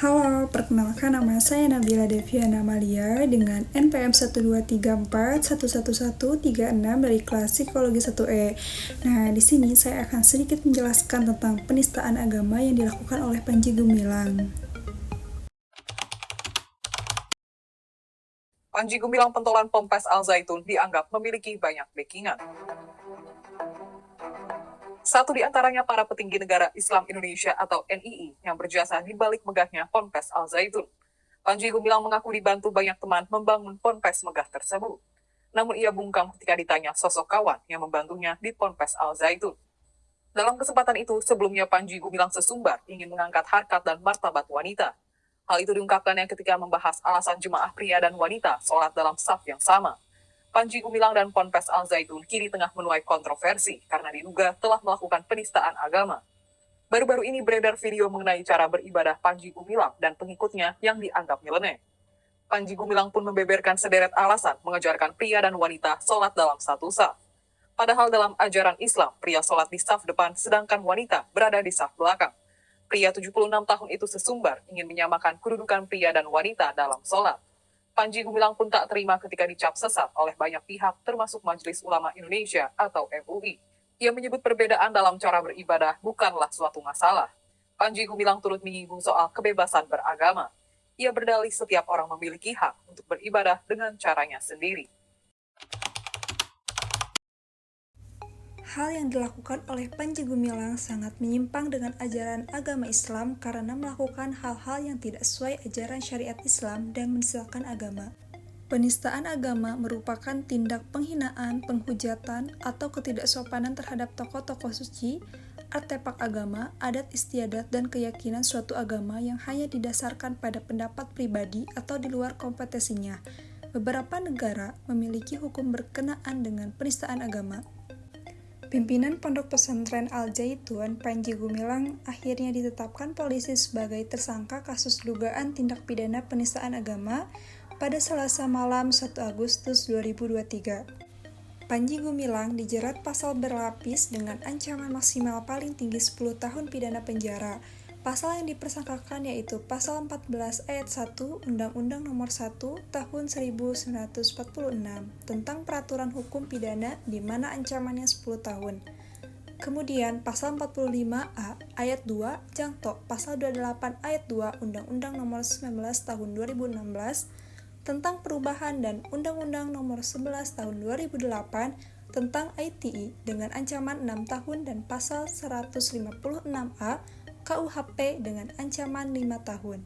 Halo, perkenalkan nama saya Nabila Deviana Malia dengan NPM 123411136 dari kelas Psikologi 1E. Nah, di sini saya akan sedikit menjelaskan tentang penistaan agama yang dilakukan oleh Panji Gumilang. Panji Gumilang pentolan Ponpes Al Zaitun dianggap memiliki banyak backingan. Satu di antaranya para petinggi negara Islam Indonesia atau NII yang berjasa di balik megahnya Ponpes Al Zaitun. Panji Gumilang mengaku dibantu banyak teman membangun Ponpes megah tersebut. Namun ia bungkam ketika ditanya sosok kawan yang membantunya di Ponpes Al Zaitun. Dalam kesempatan itu, sebelumnya Panji Gumilang sesumbar ingin mengangkat harkat dan martabat wanita. Hal itu diungkapkannya ketika membahas alasan jemaah pria dan wanita sholat dalam saf yang sama. Panji Gumilang dan Ponpes Al Zaitun kini tengah menuai kontroversi karena diduga telah melakukan penistaan agama. Baru-baru ini beredar video mengenai cara beribadah Panji Gumilang dan pengikutnya yang dianggap nyeleneh. Panji Gumilang pun membeberkan sederet alasan mengajarkan pria dan wanita sholat dalam satu saf. Padahal dalam ajaran Islam, pria sholat di saf depan sedangkan wanita berada di saf belakang. Pria 76 tahun itu sesumbar ingin menyamakan kedudukan pria dan wanita dalam sholat. Panji Gumilang pun tak terima ketika dicap sesat oleh banyak pihak termasuk Majelis Ulama Indonesia atau MUI. Ia menyebut perbedaan dalam cara beribadah bukanlah suatu masalah. Panji Gumilang turut menyinggung soal kebebasan beragama. Ia berdalih setiap orang memiliki hak untuk beribadah dengan caranya sendiri. Hal yang dilakukan oleh Panji Gumilang sangat menyimpang dengan ajaran agama Islam karena melakukan hal-hal yang tidak sesuai ajaran syariat Islam dan menistakan agama. Penistaan agama merupakan tindak penghinaan, penghujatan, atau ketidaksopanan terhadap tokoh-tokoh suci, artefak agama, adat istiadat, dan keyakinan suatu agama yang hanya didasarkan pada pendapat pribadi atau di luar kompetensinya. Beberapa negara memiliki hukum berkenaan dengan penistaan agama. Pimpinan Pondok Pesantren Al Zaitun, Panji Gumilang, akhirnya ditetapkan polisi sebagai tersangka kasus dugaan tindak pidana penistaan agama pada Selasa malam 1 Agustus 2023. Panji Gumilang dijerat pasal berlapis dengan ancaman maksimal paling tinggi 10 tahun pidana penjara. Pasal yang dipersangkakan yaitu Pasal 14 Ayat 1 Undang-Undang Nomor 1 Tahun 1946 tentang Peraturan Hukum Pidana di mana ancamannya 10 tahun. Kemudian Pasal 45A Ayat 2 Jangtok Pasal 28 Ayat 2 Undang-Undang Nomor 19 Tahun 2016 tentang perubahan dan Undang-Undang Nomor 11 Tahun 2008 tentang ITE dengan ancaman 6 tahun dan Pasal 156A KUHP dengan ancaman 5 tahun.